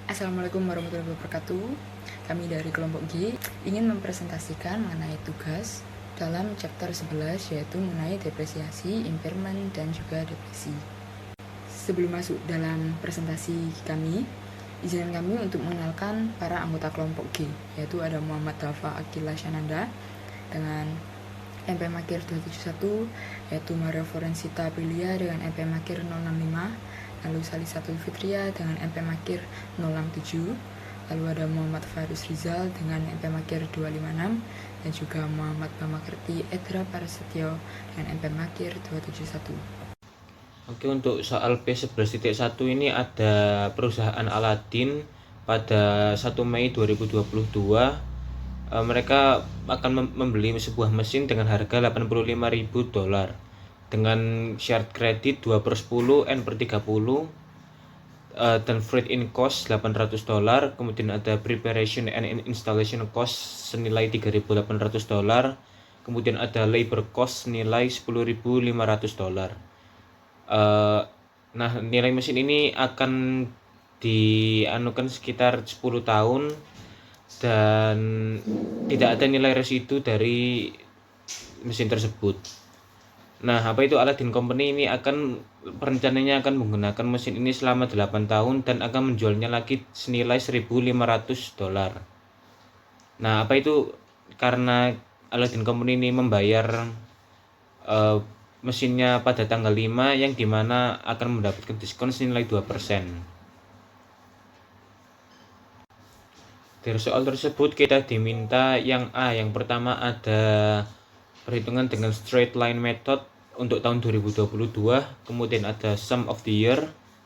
Assalamualaikum warahmatullahi wabarakatuh. Kami dari kelompok G ingin mempresentasikan mengenai tugas dalam chapter 11, yaitu mengenai depresiasi, impairment, dan juga depresi. Sebelum masuk dalam presentasi kami, izinkan kami untuk mengenalkan para anggota kelompok G, yaitu ada Muhammad Dafa Akila Syananda dengan MP Makir 271, yaitu Maria Forensita Aprilia dengan MP Makir 065, lalu Salisatul Fitria dengan MP Makir 067, lalu ada Muhammad Farus Rizal dengan MP Makir 256, dan juga Muhammad Bamakerti Edra Parasetyo dengan MP Makir 271. Oke, untuk soal P11.1 ini ada perusahaan Aladin pada 1 Mei 2022. Mereka akan membeli sebuah mesin dengan harga $85.000 dengan shared credit 2/10 N/30, dan freight in cost $800. Kemudian ada preparation and installation cost senilai $3.800. Kemudian ada labor cost senilai $10.500. Nah, nilai mesin ini akan dianukan sekitar 10 tahun dan tidak ada nilai residu dari mesin tersebut. Nah, apa itu Aladin Company ini rencananya akan menggunakan mesin ini selama 8 tahun dan akan menjualnya lagi senilai $1.500. Nah, apa itu karena Aladin Company ini membayar mesinnya pada tanggal 5 yang dimana akan mendapatkan diskon senilai 2%. Dari soal tersebut kita diminta yang A. Yang pertama ada perhitungan dengan straight line method untuk tahun 2022, kemudian ada sum of the year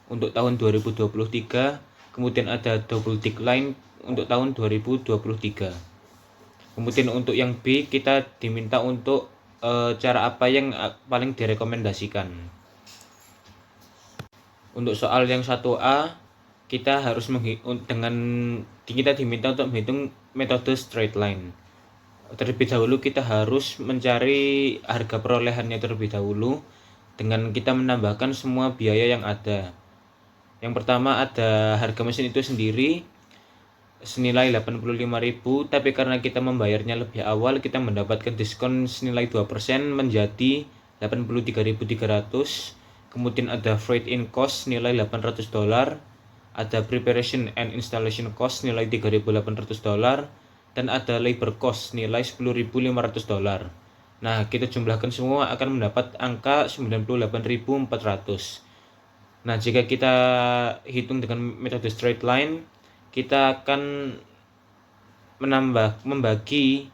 untuk tahun 2023, kemudian ada double decline untuk tahun 2023. Kemudian untuk yang B kita diminta untuk cara apa yang paling direkomendasikan. Untuk soal yang 1A kita diminta untuk menghitung metode straight line. Terlebih dahulu kita harus mencari harga perolehannya terlebih dahulu dengan kita menambahkan semua biaya yang ada. Yang pertama ada harga mesin itu sendiri senilai 85.000, tapi karena kita membayarnya lebih awal kita mendapatkan diskon senilai 2% menjadi 83.300. Kemudian ada freight in cost nilai $800, ada preparation and installation cost nilai $3.800, dan ada labor cost nilai $10.500. Nah, kita jumlahkan semua akan mendapat angka 98.400. Nah, jika kita hitung dengan metode straight line, kita akan membagi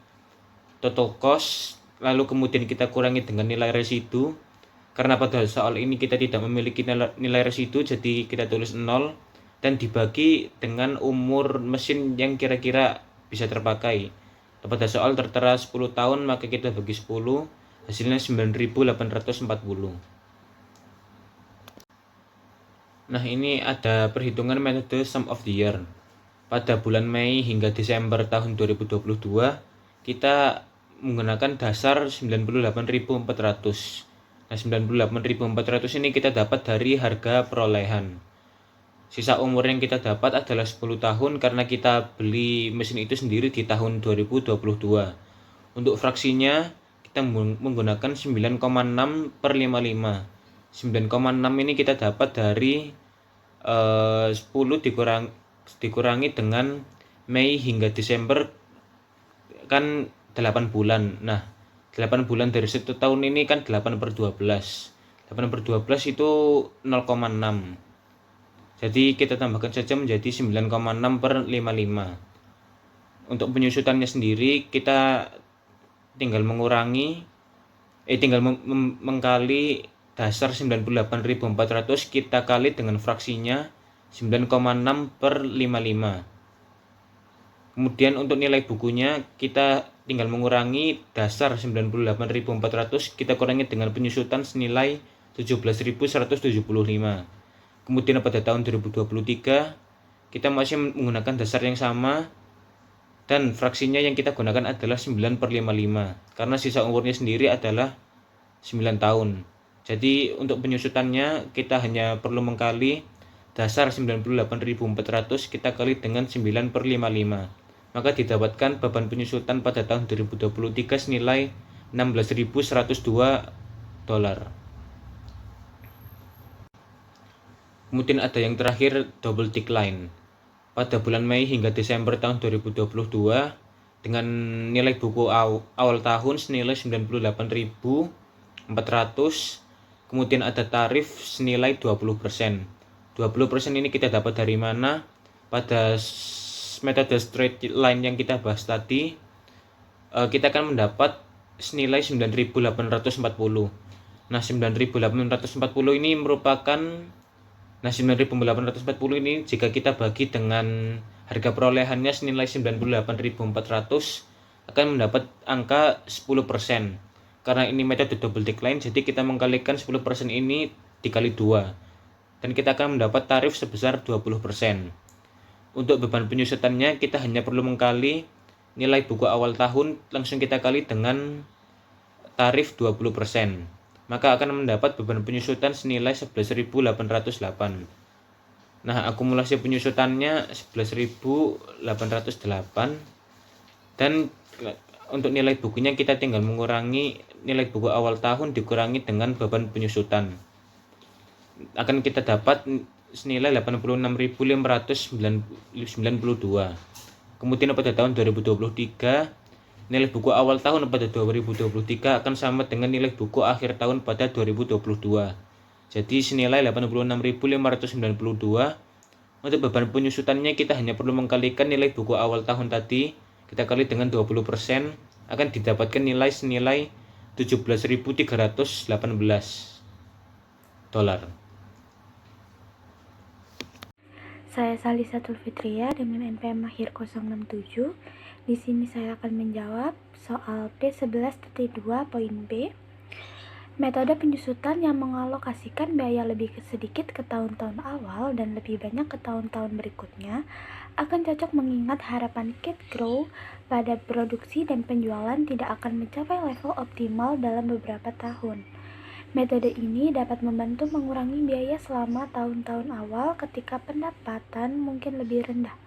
total cost, lalu kemudian kita kurangi dengan nilai residu. Karena pada soal ini kita tidak memiliki nilai residu, jadi kita tulis 0 dan dibagi dengan umur mesin yang kira-kira bisa terpakai. Pada soal tertera 10 tahun, maka kita bagi 10, hasilnya 9.840. Nah, ini ada perhitungan metode sum of the year. Pada bulan Mei hingga Desember tahun 2022, kita menggunakan dasar 98.400. Nah, 98.400 ini kita dapat dari harga perolehan. Sisa umur yang kita dapat adalah 10 tahun karena kita beli mesin itu sendiri di tahun 2022. Untuk fraksinya kita menggunakan 9,6/55. 9,6 ini kita dapat dari 10 dikurangi dengan Mei hingga Desember kan 8 bulan. Nah, 8 bulan dari 1 tahun ini kan 8/12. 8/12 itu 0,6. Jadi kita tambahkan saja menjadi 9,6/55. Untuk penyusutannya sendiri kita tinggal mengkali dasar 98.400 kita kali dengan fraksinya 9,6/55. Kemudian untuk nilai bukunya kita tinggal mengurangi dasar 98.400 kita kurangi dengan penyusutan senilai 17.175. Kemudian pada tahun 2023 kita masih menggunakan dasar yang sama dan fraksinya yang kita gunakan adalah 9/55 karena sisa umurnya sendiri adalah 9 tahun. Jadi untuk penyusutannya kita hanya perlu mengkali dasar 98.400 kita kali dengan 9/55, maka didapatkan beban penyusutan pada tahun 2023 senilai $16.102. Kemudian ada yang terakhir, double decline. Pada bulan Mei hingga Desember tahun 2022 dengan nilai buku awal tahun senilai 98.400, kemudian ada tarif senilai 20%. 20% ini kita dapat dari mana? Pada metode straight line yang kita bahas tadi, kita akan mendapat senilai 9.840. Nah, 9.840 ini merupakan 9.840 ini jika kita bagi dengan harga perolehannya senilai 98.400 akan mendapat angka 10%. Karena ini metode double decline, jadi kita mengkalikan 10% ini dikali 2 dan kita akan mendapat tarif sebesar 20%. Untuk beban penyusutannya kita hanya perlu mengkali nilai buku awal tahun, langsung kita kali dengan tarif 20%. Maka akan mendapat beban penyusutan senilai 11.808. Nah, akumulasi penyusutannya 11.808, dan untuk nilai bukunya kita tinggal mengurangi nilai buku awal tahun dikurangi dengan beban penyusutan. Akan kita dapat senilai 86.592. Kemudian pada tahun 2023 nilai buku awal tahun pada 2023 akan sama dengan nilai buku akhir tahun pada 2022. Jadi senilai 86.592. Untuk beban penyusutannya kita hanya perlu mengkalikan nilai buku awal tahun tadi, kita kali dengan 20%, akan didapatkan nilai senilai $17.318. Saya Salisatul Fitria dengan NPM Mahir 067. Di sini saya akan menjawab soal P11.2 poin B. Metode penyusutan yang mengalokasikan biaya lebih sedikit ke tahun-tahun awal dan lebih banyak ke tahun-tahun berikutnya akan cocok mengingat harapan Kate Grow pada produksi dan penjualan tidak akan mencapai level optimal dalam beberapa tahun. Metode ini dapat membantu mengurangi biaya selama tahun-tahun awal ketika pendapatan mungkin lebih rendah.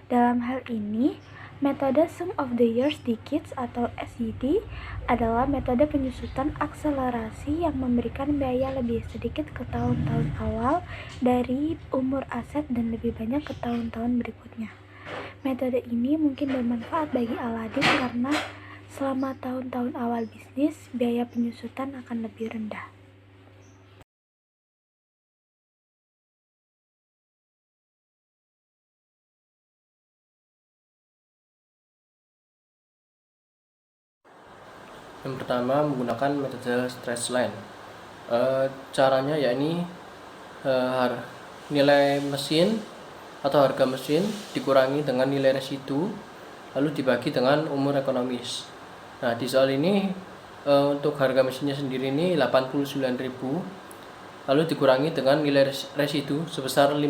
Dalam hal ini, metode Sum of the Years Decades atau SED adalah metode penyusutan akselerasi yang memberikan biaya lebih sedikit ke tahun-tahun awal dari umur aset dan lebih banyak ke tahun-tahun berikutnya. Metode ini mungkin bermanfaat bagi Aladdin karena selama tahun-tahun awal bisnis, biaya penyusutan akan lebih rendah. Yang pertama menggunakan metode straight line. Caranya yakni nilai mesin atau harga mesin dikurangi dengan nilai residu lalu dibagi dengan umur ekonomis. Nah, di soal ini untuk harga mesinnya sendiri ini 89.000 lalu dikurangi dengan nilai residu sebesar 5.000.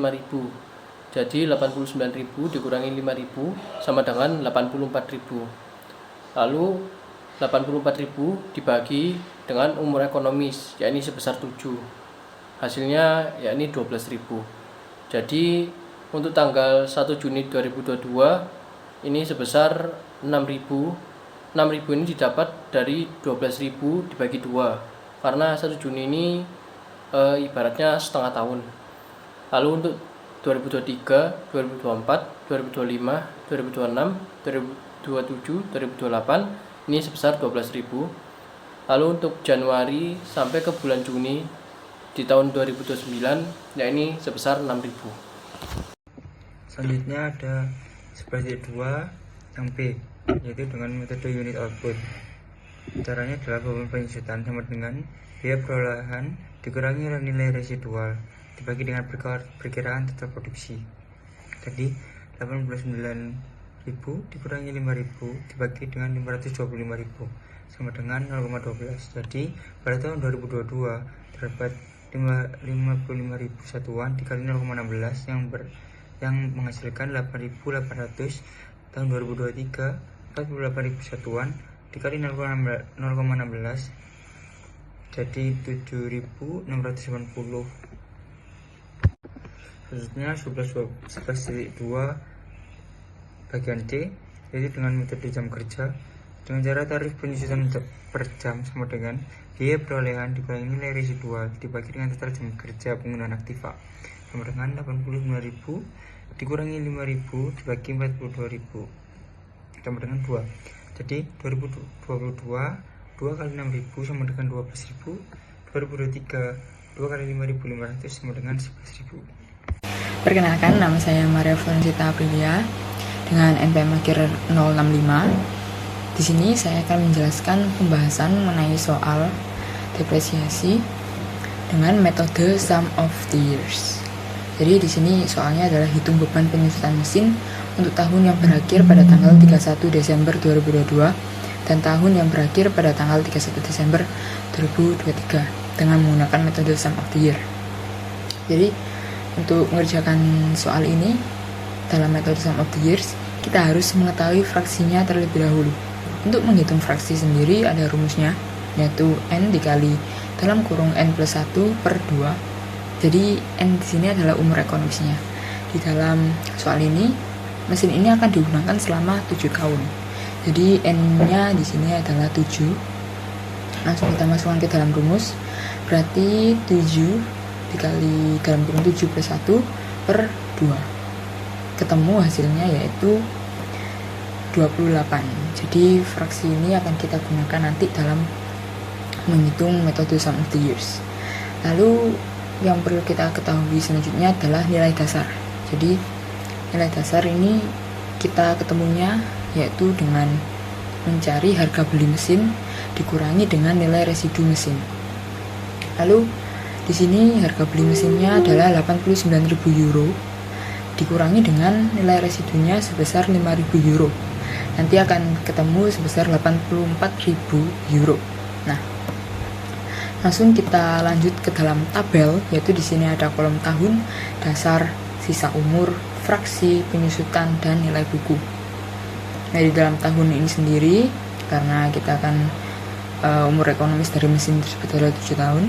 Jadi 89.000 dikurangi 5.000 sama dengan 84.000. Lalu 84.000 dibagi dengan umur ekonomis yakni sebesar 7. Hasilnya yakni 12.000. Jadi untuk tanggal 1 Juni 2022 ini sebesar 6.000. 6.000 ini didapat dari 12.000 dibagi 2 karena 1 Juni ini ibaratnya setengah tahun. Lalu untuk 2023, 2024, 2025, 2026, 2027, 2028 ini sebesar 12.000. Lalu untuk Januari sampai ke bulan Juni di tahun 2029 ya ini sebesar 6.000. Selanjutnya ada 11.2 yang B, yaitu dengan metode unit output. Caranya adalah beban penyusutan sama dengan biaya perolehan dikurangi nilai residual dibagi dengan perkiraan total produksi. Jadi 89.000 dikurangi 5.000 dibagi dengan 525.000 sama dengan 0,12. Jadi pada tahun 2022 terdapat 55.000 satuan dikali 0,16 yang menghasilkan 8.800. Tahun 2023 48.000 satuan dikali 0,16 jadi 7.680. khususnya 11.2 bagian C, yaitu dengan metode jam kerja. Dengan cara tarif penyusutan per jam sama dengan biaya perolehan dikurangi nilai residual dibagi dengan total jam kerja penggunaan aktiva sama dengan 85.000 dikurangi 5.000 dibagi 42.000 sama dengan 2. Jadi 2022 2 kali 6.000 sama dengan 12.000. 2023 2 kali 5.500 sama dengan 11.000. Perkenalkan, nama saya Maria Florencita Aprilia dengan NPM akhir 065. Di sini saya akan menjelaskan pembahasan mengenai soal depresiasi dengan metode sum of the years. Jadi di sini soalnya adalah hitung beban penyusutan mesin untuk tahun yang berakhir pada tanggal 31 Desember 2022 dan tahun yang berakhir pada tanggal 31 Desember 2023 dengan menggunakan metode sum of the year. Jadi untuk mengerjakan soal ini dalam metode sum of the years, kita harus mengetahui fraksinya terlebih dahulu. Untuk menghitung fraksi sendiri ada rumusnya, yaitu N dikali dalam kurung N plus 1 per 2. Jadi N di sini adalah umur ekonomisnya. Di dalam soal ini, mesin ini akan digunakan selama 7 tahun. Jadi N-nya di sini adalah 7. Langsung kita masukkan ke dalam rumus. Berarti 7 dikali dalam kurung 7 plus 1 per 2. Ketemu hasilnya yaitu 28. Jadi fraksi ini akan kita gunakan nanti dalam menghitung metode sum of the years. Lalu yang perlu kita ketahui selanjutnya adalah nilai dasar. Jadi nilai dasar ini kita ketemunya yaitu dengan mencari harga beli mesin dikurangi dengan nilai residu mesin. Lalu di sini harga beli mesinnya adalah 89.000 euro dikurangi dengan nilai residunya sebesar 5.000 euro. Nanti akan ketemu sebesar 84.000 euro. Nah, langsung kita lanjut ke dalam tabel, yaitu di sini ada kolom tahun, dasar, sisa umur, fraksi, penyusutan, dan nilai buku. Nah, di dalam tahun ini sendiri, karena kita akan umur ekonomis dari mesin tersebut adalah 7 tahun.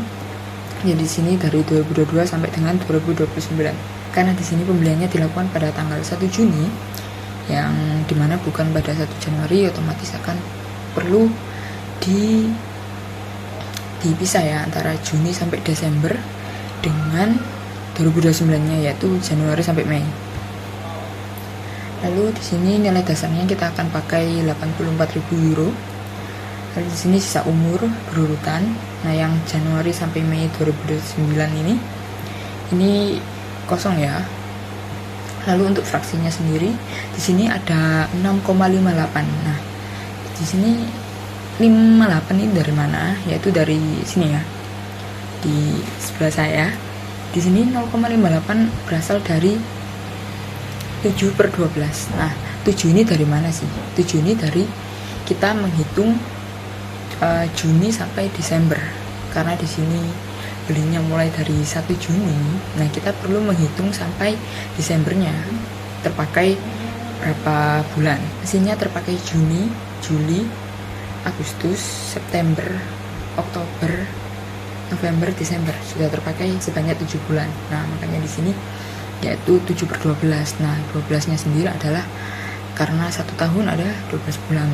Jadi di sini dari 2022 sampai dengan 2029. Karena di sini pembeliannya dilakukan pada tanggal 1 Juni, yang dimana bukan pada 1 Januari, otomatis akan perlu dipisah ya antara Juni sampai Desember dengan 2029-nya yaitu Januari sampai Mei. Lalu di sini nilai dasarnya kita akan pakai 84.000 euro. Lalu di sini sisa umur berurutan. Nah, yang Januari sampai Mei 2029 ini kosong ya. Lalu untuk fraksinya sendiri di sini ada 6,58. Nah, di sini 58 ini dari mana? Yaitu dari sini ya. Di sebelah saya. Di sini 0,58 berasal dari 7 per 12. Nah, 7 ini dari mana sih? 7 ini dari kita menghitung Juni sampai Desember. Karena di sini belinya mulai dari 1 Juni, nah kita perlu menghitung sampai Desembernya terpakai berapa bulan. Mesinnya terpakai Juni, Juli, Agustus, September, Oktober, November, Desember, sudah terpakai sebanyak 7 bulan. Nah, makanya di sini yaitu 7 per 12. Nah, 12-nya sendiri adalah karena 1 tahun ada 12 bulan.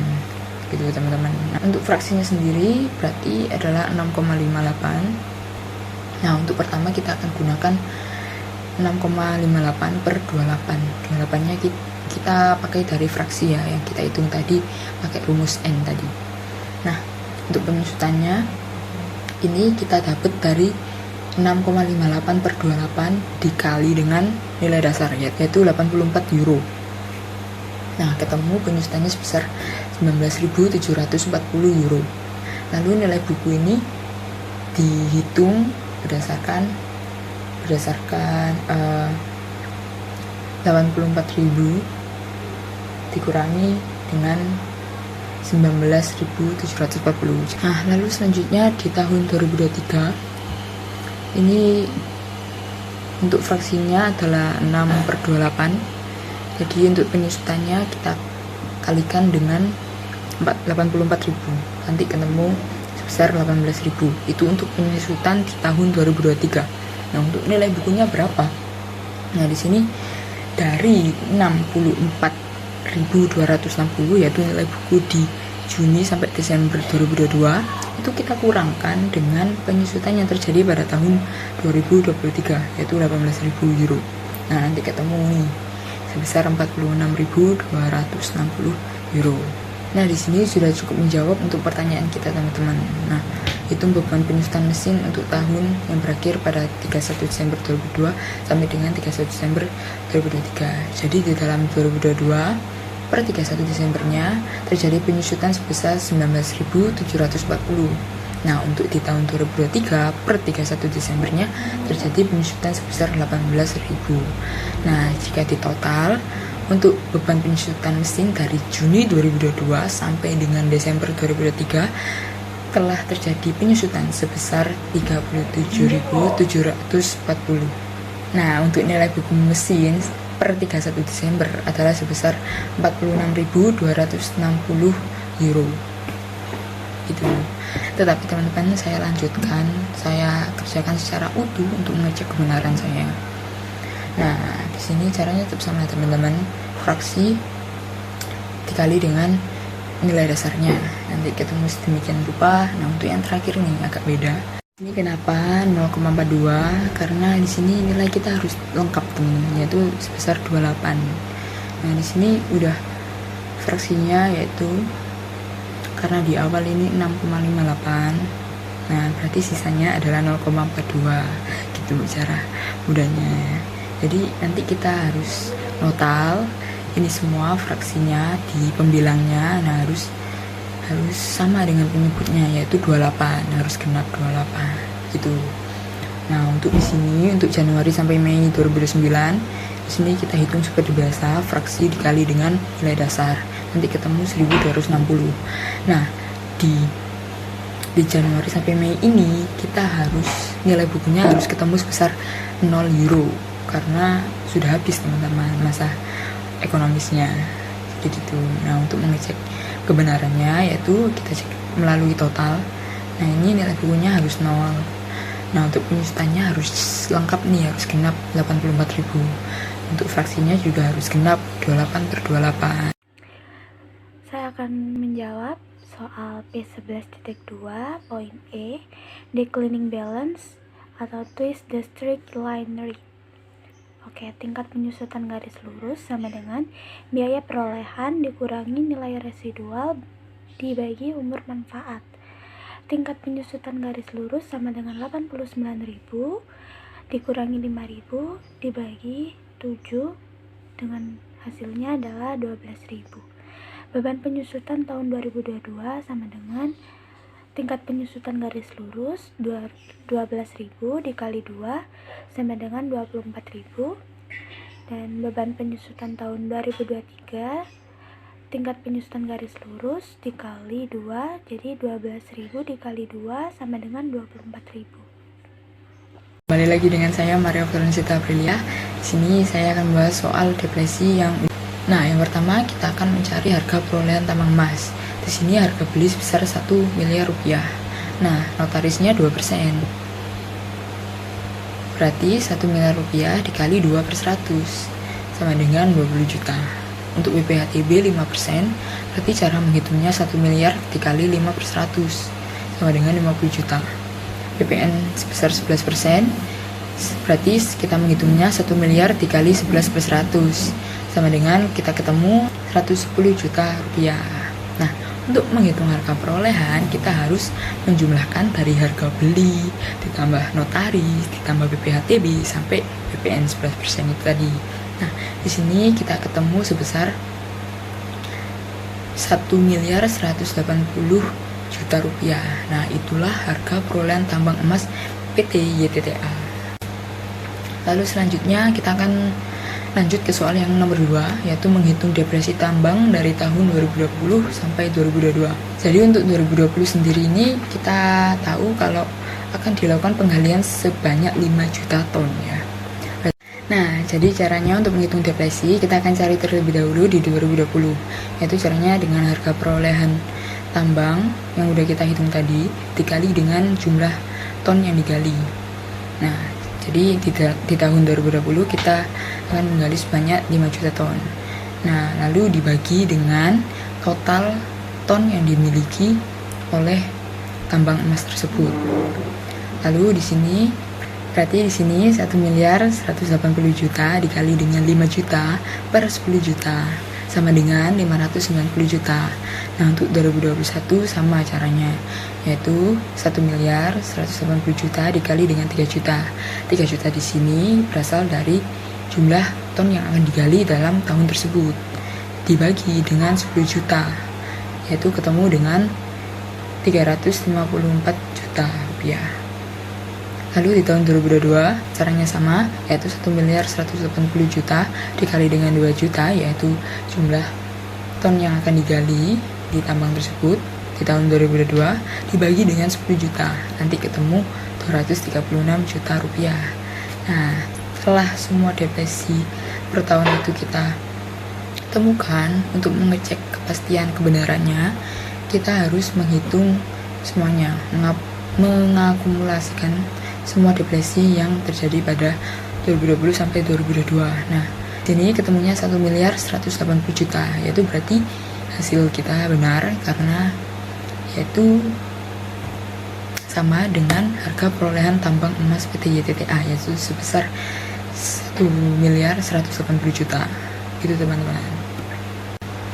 Gitu teman-teman. Nah, untuk fraksinya sendiri berarti adalah 6,58. Nah, untuk pertama kita akan gunakan 6,58 per 28. 28-nya kita pakai dari fraksi ya, yang kita hitung tadi pakai rumus N tadi. Nah, untuk penyusutannya ini kita dapat dari 6,58 per 28 dikali dengan nilai dasar yaitu 84 euro. Nah, ketemu penyusutannya sebesar 19.740 euro. Lalu nilai buku ini dihitung berdasarkan 84.000 dikurangi dengan 19.740. Nah, lalu selanjutnya di tahun 2023 ini untuk fraksinya adalah 6 per 28. Jadi untuk penyusutannya kita kalikan dengan 84.000, nanti ketemu sebesar 18.000. Itu untuk penyusutan di tahun 2023. Nah, untuk nilai bukunya berapa? Nah, di sini dari 64.260 yaitu nilai buku di Juni sampai Desember 2022 itu kita kurangkan dengan penyusutan yang terjadi pada tahun 2023 yaitu 18.000 euro. Nah, nanti ketemu nih sebesar 46.260 euro. Nah, di sini sudah cukup menjawab untuk pertanyaan kita teman-teman. Nah, hitung beban penyusutan mesin untuk tahun yang berakhir pada 31 Desember 2022 sampai dengan 31 Desember 2023. Jadi di dalam 2022 per 31 Desembernya terjadi penyusutan sebesar 19.740. Nah, untuk di tahun 2023 per 31 Desembernya terjadi penyusutan sebesar 18.000. Nah, jika ditotal untuk beban penyusutan mesin dari Juni 2022 sampai dengan Desember 2023 telah terjadi penyusutan sebesar 37.740. Nah, untuk nilai buku mesin per 31 Desember adalah sebesar 46.260 euro. Gitu. Tetapi teman-teman, saya lanjutkan, saya kerjakan secara utuh untuk mengecek kebenaran saya. Nah, di sini caranya tetap sama teman-teman. Fraksi dikali dengan nilai dasarnya. Nanti ketemu sedemikian rupa. Nah, untuk yang terakhir nih agak beda. Ini kenapa 0,42? Karena di sini nilai kita harus lengkap teman-teman, yaitu sebesar 28. Nah, di sini udah fraksinya yaitu karena di awal ini 6,58. Nah, berarti sisanya adalah 0,42. Gitu cara mudahnya. Jadi nanti kita harus notal ini semua fraksinya di pembilangnya. Nah, harus sama dengan penyebutnya yaitu 28, harus genap 28 gitu. Nah, untuk di sini untuk Januari sampai Mei 2009 di sini kita hitung seperti biasa, fraksi dikali dengan nilai dasar. Nanti ketemu 1260. Nah, di Januari sampai Mei ini kita harus nilai bukunya harus ketemu sebesar 0 euro karena sudah habis teman-teman masa ekonomisnya gitu. Nah, untuk mengecek kebenarannya yaitu kita cek melalui total. Nah, ini nilai bukunya harus 0. Nah, untuk penyusutannya harus lengkap nih, harus genap 84.000. Untuk fraksinya juga harus genap 28/28. Saya akan menjawab soal P11.2 poin E, declining balance atau twist the straight line rate. Oke, tingkat penyusutan garis lurus sama dengan biaya perolehan dikurangi nilai residual dibagi umur manfaat. Tingkat penyusutan garis lurus sama dengan 89.000 dikurangi 5.000 dibagi 7 dengan hasilnya adalah 12.000. Beban penyusutan tahun 2022 sama dengan tingkat penyusutan garis lurus 12.000 dikali 2 sama dengan 24.000, dan beban penyusutan tahun 2023 tingkat penyusutan garis lurus dikali 2 jadi 12.000 dikali 2 sama dengan 24.000. Kembali lagi dengan saya Maria Florencita Aprilia. Di sini saya akan membahas soal depresi yang yang pertama kita akan mencari harga perolehan tambang emas. Di sini harga beli sebesar 1 miliar rupiah. Nah, notarisnya 2%. Berarti 1 miliar rupiah dikali 2/100 sama dengan 20 juta. Untuk WPHTB 5%, berarti cara menghitungnya 1 miliar dikali 5/100 sama dengan 50 juta. PPN sebesar 11%, berarti kita menghitungnya 1 miliar dikali 11/100 sama dengan kita ketemu 110 juta rupiah. Nah, untuk menghitung harga perolehan kita harus menjumlahkan dari harga beli ditambah notaris ditambah BPHTB sampai PPN 11% itu tadi. Nah, di sini kita ketemu sebesar 1 miliar 180 juta rupiah. Nah, itulah harga perolehan tambang emas PT YTTA. Lalu selanjutnya kita akan lanjut ke soal yang nomor 2, yaitu menghitung depresi tambang dari tahun 2020 sampai 2022. Jadi untuk 2020 sendiri ini kita tahu kalau akan dilakukan penggalian sebanyak 5 juta ton ya. Nah, jadi caranya untuk menghitung depresi kita akan cari terlebih dahulu di 2020, yaitu caranya dengan harga perolehan tambang yang udah kita hitung tadi dikali dengan jumlah ton yang digali. Nah, Jadi di tahun 2020 kita akan menggali sebanyak 5 juta ton. Nah, lalu dibagi dengan total ton yang dimiliki oleh tambang emas tersebut. Lalu di sini berarti di sini 1 miliar 180 juta dikali dengan 5 juta per 10 juta sama dengan 590 juta. Nah, untuk 2021 sama caranya, yaitu 1 miliar 180 juta dikali dengan 3 juta. 3 juta di sini berasal dari jumlah ton yang akan digali dalam tahun tersebut. Dibagi dengan 10 juta, yaitu ketemu dengan 354 juta rupiah. Lalu di tahun 2022 caranya sama, yaitu 1 miliar 180 juta dikali dengan 2 juta, yaitu jumlah ton yang akan digali di tambang tersebut di tahun 2022 dibagi dengan 10 juta, nanti ketemu 236 juta rupiah. Nah, setelah semua depresi per tahun itu kita temukan, untuk mengecek kepastian kebenarannya kita harus menghitung semuanya, mengakumulasikan semua depresi yang terjadi pada 2020 sampai 2022. Nah, sini ketemunya 1 miliar 180 juta, yaitu berarti hasil kita benar karena yaitu sama dengan harga perolehan tambang emas PT YTTA, yaitu sebesar 1 miliar 180 juta. Gitu teman-teman.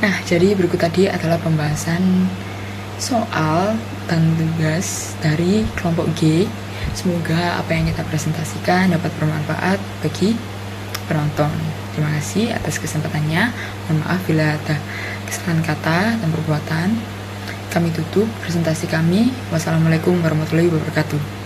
Nah, jadi berikut tadi adalah pembahasan soal dan tugas dari kelompok G. Semoga apa yang kita presentasikan dapat bermanfaat bagi penonton. Terima kasih atas kesempatannya. Mohon maaf bila ada kesalahan kata dan perbuatan. Kami tutup presentasi kami. Wassalamualaikum warahmatullahi wabarakatuh.